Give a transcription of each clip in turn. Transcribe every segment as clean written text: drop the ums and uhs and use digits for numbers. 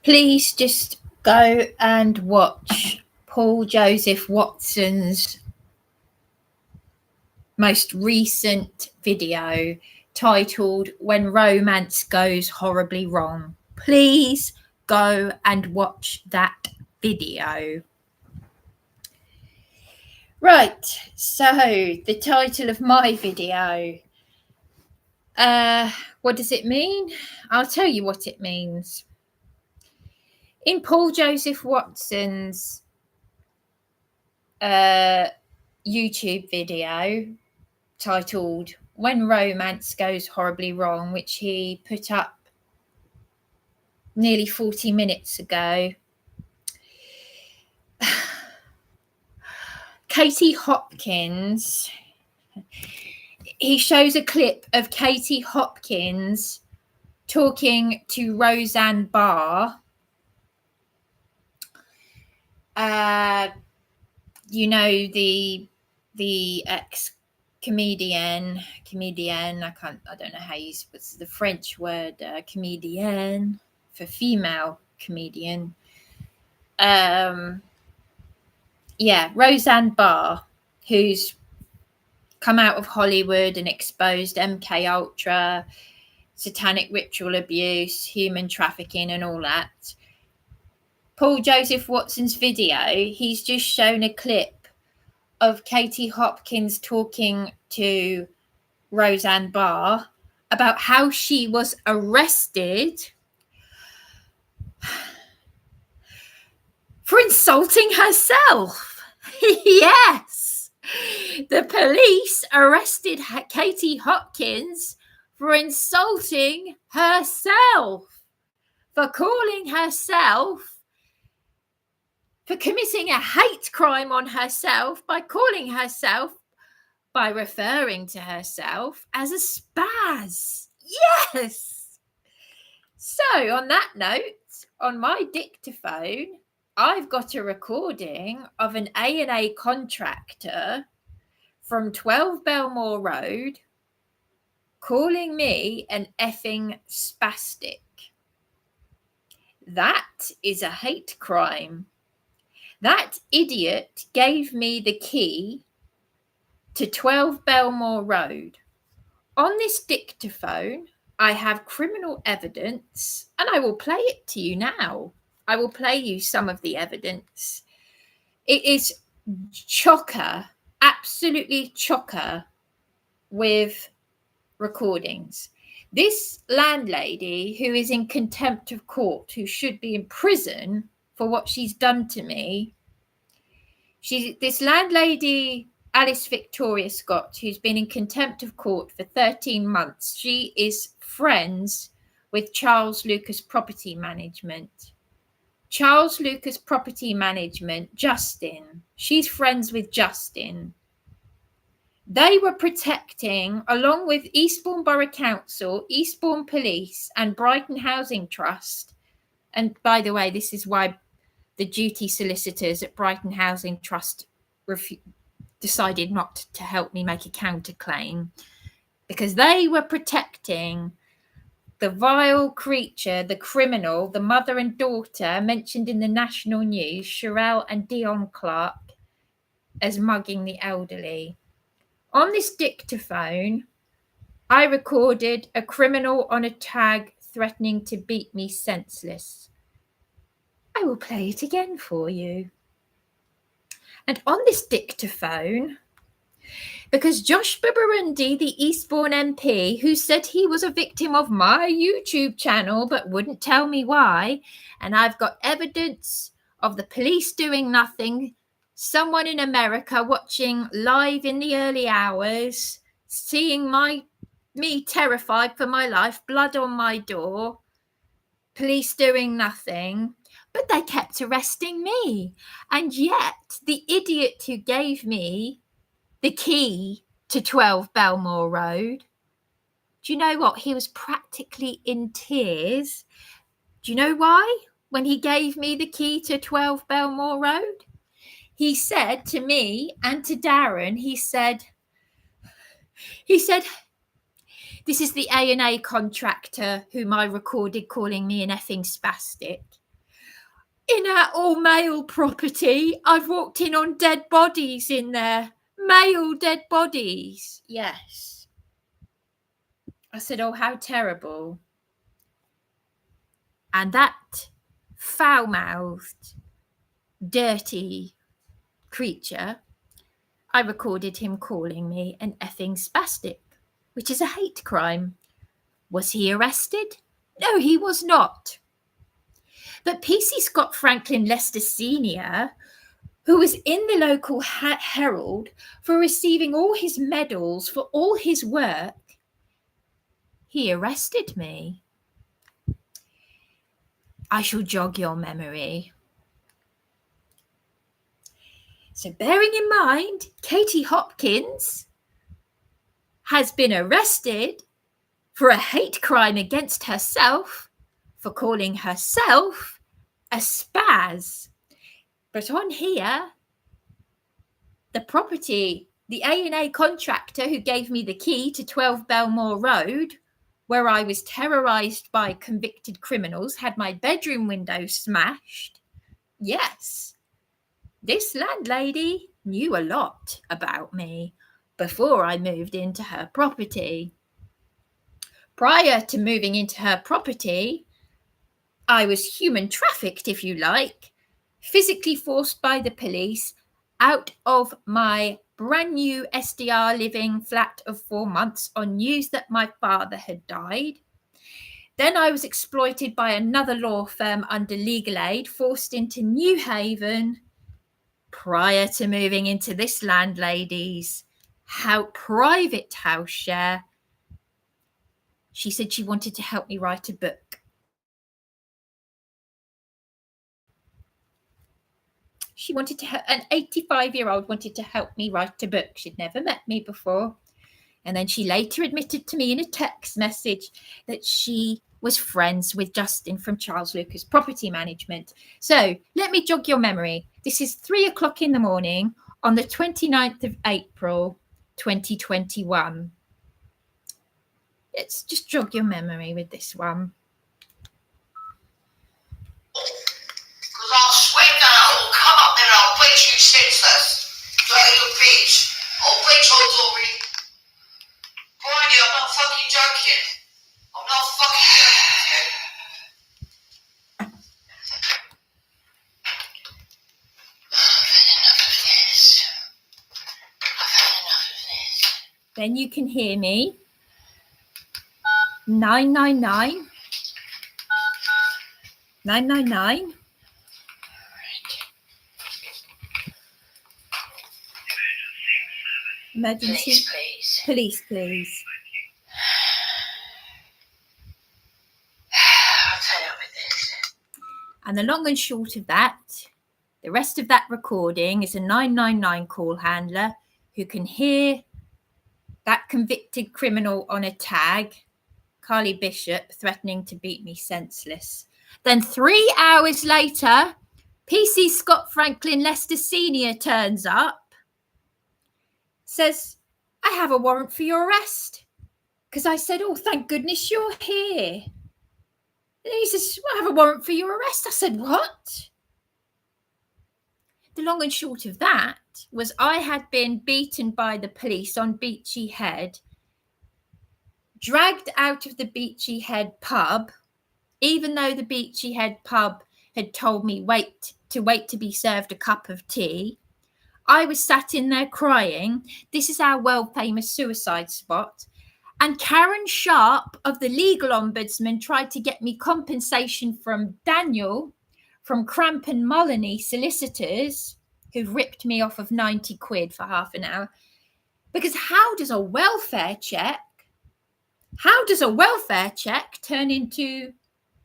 Please just go and watch Paul Joseph Watson's most recent video titled When Romance Goes Horribly Wrong. Please go and watch that video. Right, so the title of my video, what does it mean? I'll tell you what it means. In Paul Joseph Watson's YouTube video titled When Romance Goes Horribly Wrong, which he put up nearly 40 minutes ago, Katie Hopkins, he shows a clip of Katie Hopkins talking to Roseanne Barr, you know, the ex comedian, I don't know how you, what's the French word, comedian for female comedian. Roseanne Barr, who's come out of Hollywood and exposed MK Ultra, satanic ritual abuse, human trafficking and all that. Paul Joseph Watson's video, he's just shown a clip of Katie Hopkins talking to Roseanne Barr about how she was arrested for insulting herself. Yes, the police arrested Katie Hopkins for insulting herself, for calling herself, for committing a hate crime on herself by calling herself, by referring to herself as a spaz. Yes. So on that note, on my dictaphone, I've got a recording of an A&A contractor from 12 Belmore Road calling me an effing spastic. That is a hate crime. That idiot gave me the key to 12 Belmore Road. On this dictaphone, I have criminal evidence, and I will play it to you now. I will play you some of the evidence. It is chocker, absolutely chocker with recordings. This landlady, who is in contempt of court, who should be in prison for what she's done to me, this landlady, Alice Victoria Scott, who's been in contempt of court for 13 months, she is friends with Charles Lucas Property Management. Charles Lucas Property Management, Justin, she's friends with Justin. They were protecting, along with Eastbourne Borough Council, Eastbourne Police and Brighton Housing Trust. And by the way, this is why the duty solicitors at Brighton Housing Trust decided not to help me make a counterclaim, because they were protecting the vile creature, the criminal, the mother and daughter mentioned in the national news, Sherelle and Dion Clark, as mugging the elderly. On this dictaphone, I recorded a criminal on a tag threatening to beat me senseless. I will play it again for you. And on this dictaphone, because Josh Burundi, the Eastbourne MP, who said he was a victim of my YouTube channel but wouldn't tell me why, and I've got evidence of the police doing nothing, someone in America watching live in the early hours, seeing me terrified for my life, blood on my door, police doing nothing, but they kept arresting me. And yet the idiot who gave me the key to 12 Belmore Road, do you know what? He was practically in tears. Do you know why? When he gave me the key to 12 Belmore Road, he said to me and to Darren, he said, this is the A&A contractor whom I recorded calling me an effing spastic. in our all-male property. I've walked in on dead bodies in there. Male dead bodies. Yes. I said, oh, how terrible. And that foul-mouthed, dirty creature, I recorded him calling me an effing spastic, which is a hate crime. Was he arrested? No, he was not. But PC Scott Franklin Lester Sr., who was in the local Herald for receiving all his medals for all his work, he arrested me. I shall jog your memory. So bearing in mind, Katie Hopkins has been arrested for a hate crime against herself for calling herself a spaz. But on here, the property, the A&A contractor who gave me the key to 12 Belmore Road, where I was terrorised by convicted criminals, had my bedroom window smashed. Yes, this landlady knew a lot about me before I moved into her property. Prior to moving into her property, I was human trafficked, if you like, physically forced by the police out of my brand new SDR living flat of 4 months on news that my father had died. Then I was exploited by another law firm under legal aid, forced into New Haven prior to moving into this landlady's private house share. She said she wanted to help me write a book. She wanted to an 85-year-old wanted to help me write a book. She'd never met me before. And then she later admitted to me in a text message that she was friends with Justin from Charles Lucas Property Management. So let me jog your memory. This is 3:00 in the morning on the 29th of April, 2021. Let's just jog your memory with this one. Because I'll swear that I'll come up there and I'll bet you senseless. Dirty little bitch. I'll bet you're Dory. Mind you, I'm not fucking joking. I'm not fucking joking. I've had enough of this. Then you can hear me. 999. 999. Emergency. Police, please. I'll tell you with this. And the long and short of that, the rest of that recording is a 999 call handler who can hear that convicted criminal on a tag, Carly Bishop, threatening to beat me senseless. Then 3 hours later, PC Scott Franklin Lester Sr. turns up, says, I have a warrant for your arrest. Because I said, oh, thank goodness you're here. And he says, well, I have a warrant for your arrest. I said, what? The long and short of that was I had been beaten by the police on Beachy Head, dragged out of the Beachy Head pub, even though the Beachy Head pub had told me wait to be served a cup of tea. I was sat in there crying. This is our world-famous suicide spot. And Karen Sharp of the Legal Ombudsman tried to get me compensation from Daniel from Cramp and Mullany solicitors, who ripped me off of 90 quid for half an hour. Because how does a welfare check turn into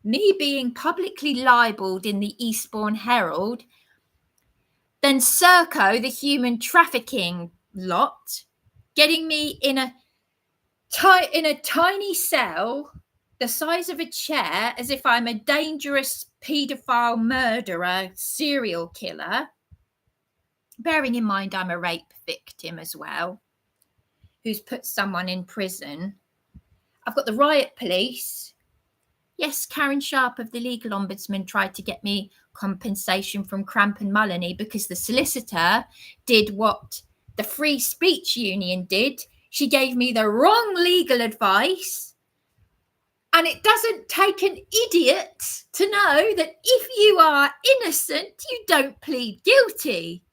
me being publicly libelled in the Eastbourne Herald, then Serco, the human trafficking lot, getting me in a tiny cell the size of a chair as if I'm a dangerous paedophile murderer, serial killer, bearing in mind I'm a rape victim as well, who's put someone in prison. I've got the riot police. Yes, Karen Sharp of the Legal Ombudsman tried to get me compensation from Cramp and Mullany because the solicitor did what the Free Speech Union did. She gave me the wrong legal advice. And it doesn't take an idiot to know that if you are innocent, you don't plead guilty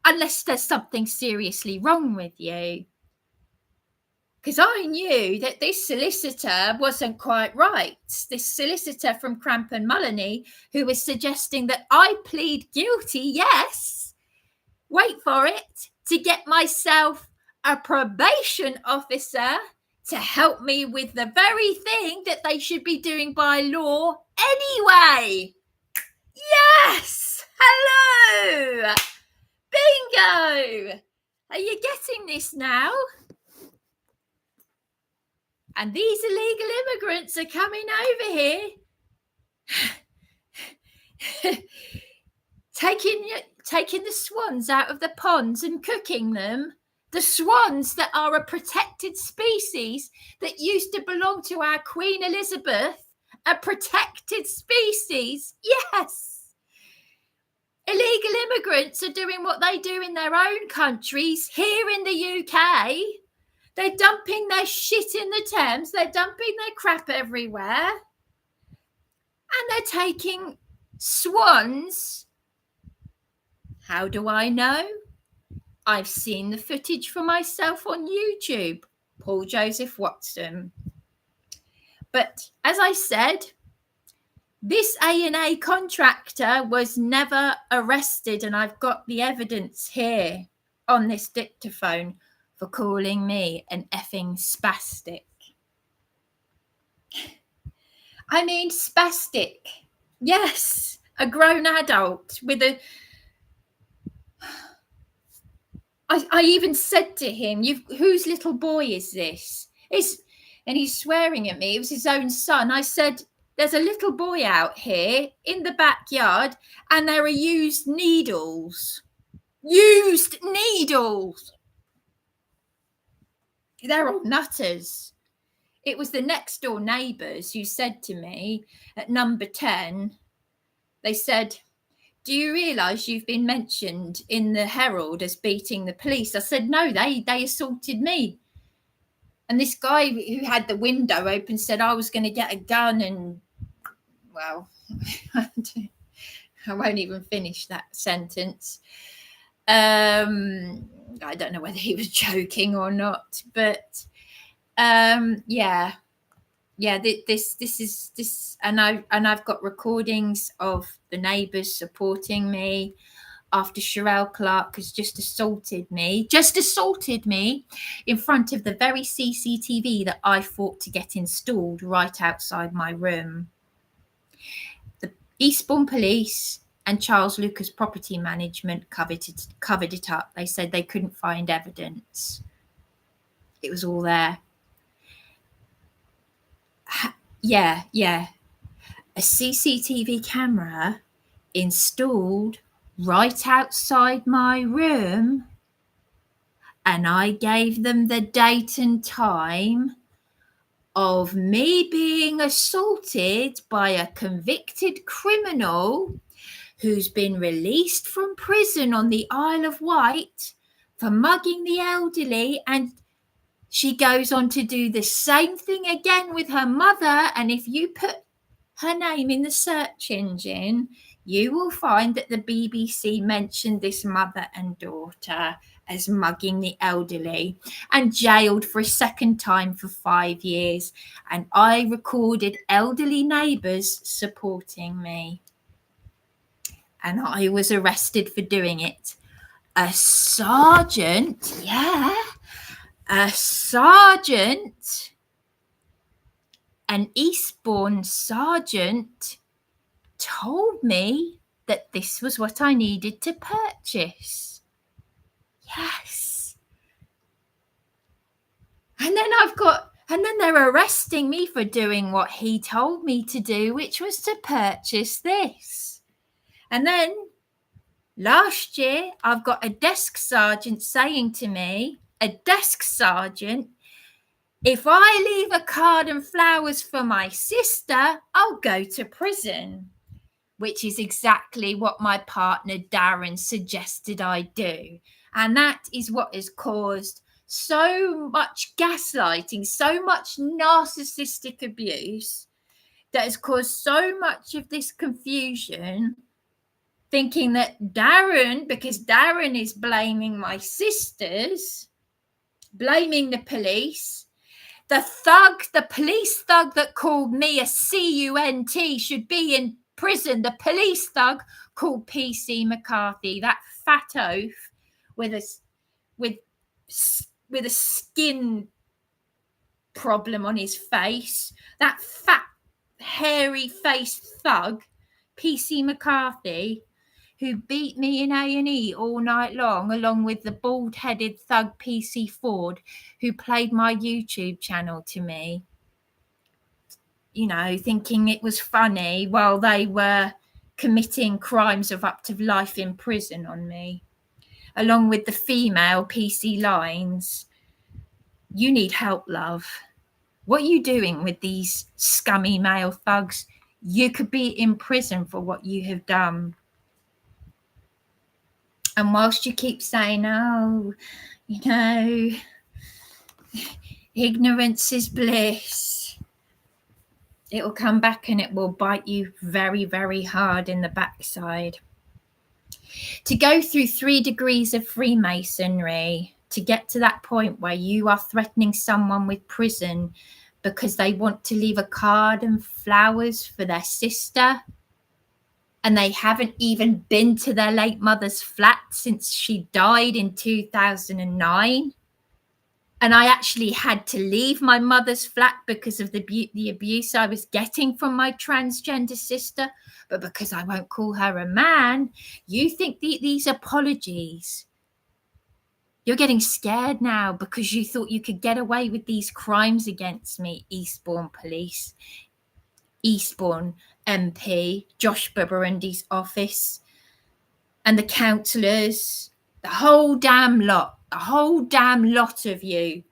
unless there's something seriously wrong with you. Because I knew that this solicitor wasn't quite right. This solicitor from Cramp and Mullany, who was suggesting that I plead guilty, yes, wait for it, to get myself a probation officer to help me with the very thing that they should be doing by law anyway. Yes! Hello! Bingo! Are you getting this now? And these illegal immigrants are coming over here, taking the swans out of the ponds and cooking them. The swans that are a protected species that used to belong to our Queen Elizabeth, a protected species. Yes. Illegal immigrants are doing what they do in their own countries. Here in the UK, they're dumping their shit in the Thames. They're dumping their crap everywhere. And they're taking swans. How do I know? I've seen the footage for myself on YouTube. Paul Joseph Watson. But as I said, this A&A contractor was never arrested, and I've got the evidence here on this dictaphone for calling me an effing spastic. I mean, spastic. Yes, a grown adult with a... I even said to him, whose little boy is this? And he's swearing at me. It was his own son. I said, there's a little boy out here in the backyard and there are used needles. Used needles. They're all nutters. It was the next door neighbours who said to me at number 10, they said, do you realise you've been mentioned in the Herald as beating the police? I said, no, they assaulted me. And this guy who had the window open said I was going to get a gun and, well, I won't even finish that sentence. I don't know whether he was joking or not, but yeah. This is, and I've got recordings of the neighbours supporting me after Sherelle Clark has just assaulted me in front of the very CCTV that I fought to get installed right outside my room. The Eastbourne Police and Charles Lucas Property Management covered it up. They said they couldn't find evidence. It was all there. Yeah. A CCTV camera installed right outside my room, and I gave them the date and time of me being assaulted by a convicted criminal who's been released from prison on the Isle of Wight for mugging the elderly, and she goes on to do the same thing again with her mother. And if you put her name in the search engine, you will find that the BBC mentioned this mother and daughter as mugging the elderly and jailed for a second time for 5 years. And I recorded elderly neighbours supporting me. And I was arrested for doing it. A sergeant, an Eastbourne sergeant told me that this was what I needed to purchase. Yes. And then they're arresting me for doing what he told me to do, which was to purchase this. And then last year, I've got a desk sergeant saying to me, if I leave a card and flowers for my sister, I'll go to prison. which is exactly what my partner Darren suggested I do. And that is what has caused so much gaslighting, so much narcissistic abuse, that has caused so much of this confusion, thinking that Darren, because Darren is blaming my sisters, blaming the police, the police thug that called me a cunt should be in prison. The police thug called PC McCarthy, that fat oaf with a skin problem on his face, that fat hairy faced thug, PC McCarthy, who beat me in A&E all night long, along with the bald-headed thug PC Ford, who played my YouTube channel to me, you know, thinking it was funny while they were committing crimes of up to life in prison on me, along with the female PC Lines. You need help, love. What are you doing with these scummy male thugs? You could be in prison for what you have done. And whilst you keep saying, oh, you know, ignorance is bliss, it will come back and it will bite you very, very hard in the backside. To go through 3 degrees of Freemasonry to get to that point where you are threatening someone with prison because they want to leave a card and flowers for their sister, and they haven't even been to their late mother's flat since she died in 2009. And I actually had to leave my mother's flat because of the abuse I was getting from my transgender sister. But because I won't call her a man, you think these apologies, you're getting scared now because you thought you could get away with these crimes against me, Eastbourne police, Eastbourne MP, Josh Burundy's office, and the councillors, the whole damn lot of you.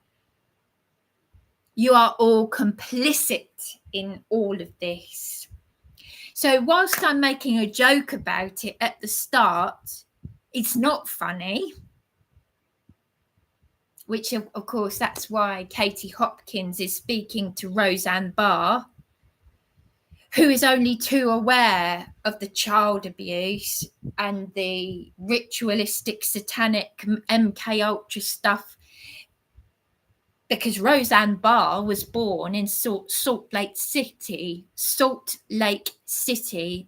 You are all complicit in all of this. So whilst I'm making a joke about it at the start, it's not funny. Which, of course, that's why Katie Hopkins is speaking to Roseanne Barr, who is only too aware of the child abuse and the ritualistic, satanic MK Ultra stuff, because Roseanne Barr was born in Salt Lake City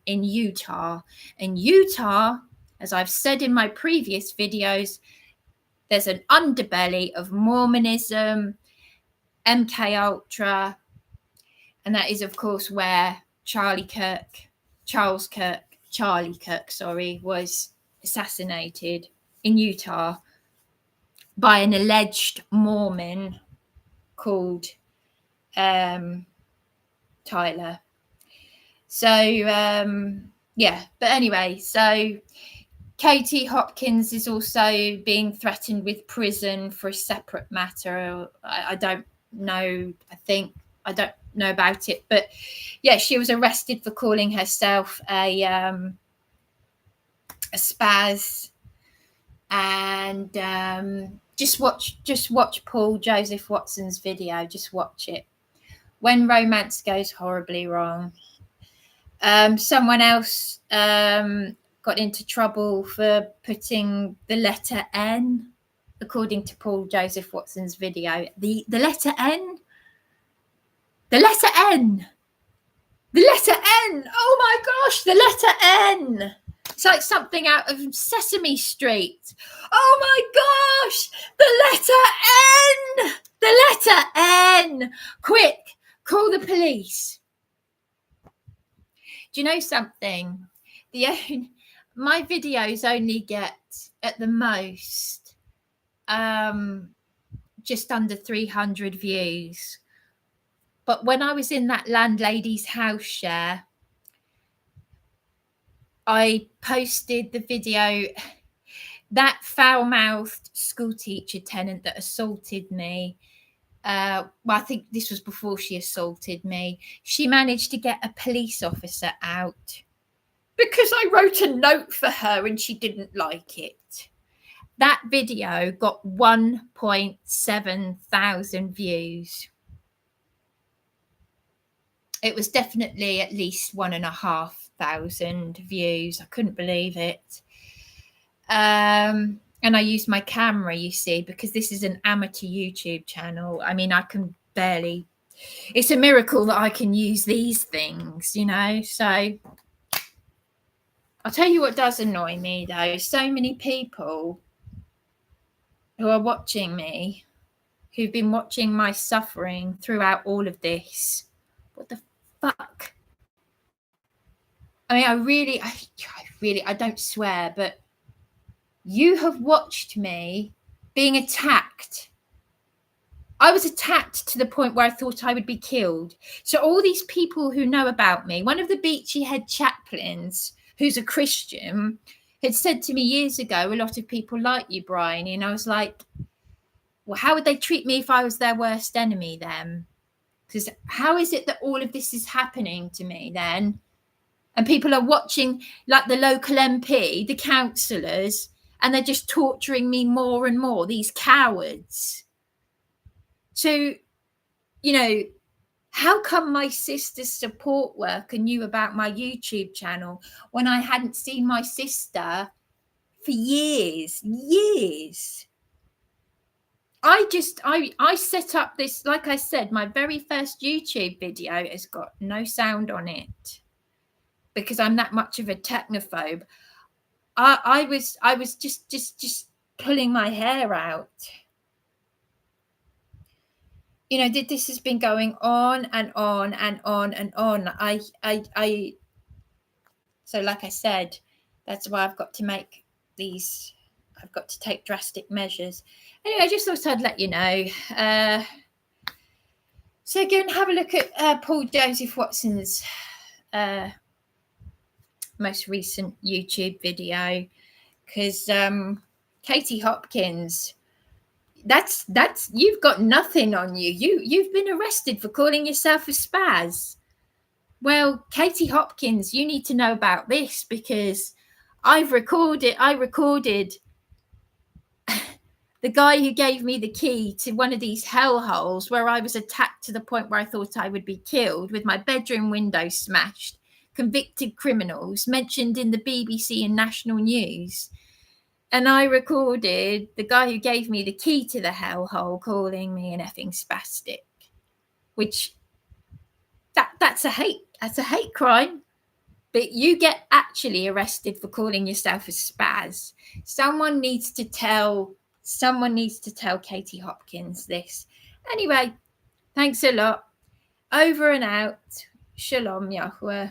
in Utah. And Utah, as I've said in my previous videos, there's an underbelly of Mormonism, MK Ultra, and that is, of course, where Charlie Kirk was assassinated in Utah by an alleged Mormon called Tyler. So, yeah, but anyway, so Katie Hopkins is also being threatened with prison for a separate matter. I don't know. I don't know about it, but yeah, she was arrested for calling herself a spaz. And just watch Paul Joseph Watson's video. Just watch it. When romance goes horribly wrong. Someone else got into trouble for putting the letter N, according to Paul Joseph Watson's video. The letter N. The letter N. The letter N. Oh my gosh, the letter N. It's like something out of Sesame Street. Oh my gosh, the letter N. The letter N. Quick, call the police. Do you know something? My videos only get, at the most, just under 300 views. But when I was in that landlady's house share, I posted the video, that foul-mouthed schoolteacher tenant that assaulted me. Well, I think this was before she assaulted me. She managed to get a police officer out because I wrote a note for her and she didn't like it. That video got 1.7 thousand views. It was definitely at least 1,500 views. I couldn't believe it. And I used my camera, you see, because this is an amateur YouTube channel. I mean, I can barely, it's a miracle that I can use these things, you know. So I'll tell you what does annoy me, though. So many people who are watching me, who've been watching my suffering throughout all of this. What the fuck? I mean, I don't swear, but you have watched me being attacked. I was attacked to the point where I thought I would be killed. So all these people who know about me, one of the Beachy Head chaplains, who's a Christian, had said to me years ago, a lot of people like you, Bryony. And I was like, well, how would they treat me if I was their worst enemy then? Because how is it that all of this is happening to me then? And people are watching, like the local MP, the councillors, and they're just torturing me more and more, these cowards. So, you know, how come my sister's support worker knew about my YouTube channel when I hadn't seen my sister for years? I set up this, like I said, my very first YouTube video has got no sound on it because I'm that much of a technophobe. I was just pulling my hair out. You know, this has been going on and on and on and on. So like I said, that's why I've got to make these, I've got to take drastic measures. Anyway, I just thought I'd let you know. So go and have a look at Paul Joseph Watson's most recent YouTube video, because Katie Hopkins, that's you've got nothing on you. You've been arrested for calling yourself a spaz. Well, Katie Hopkins, you need to know about this, because I recorded the guy who gave me the key to one of these hellholes where I was attacked to the point where I thought I would be killed, with my bedroom window smashed, convicted criminals mentioned in the BBC and national news. And I recorded the guy who gave me the key to the hellhole calling me an effing spastic, which that's a hate crime. But you get actually arrested for calling yourself a spaz. Someone needs to tell Katie Hopkins this. Anyway, thanks a lot. Over and out. Shalom Yahweh.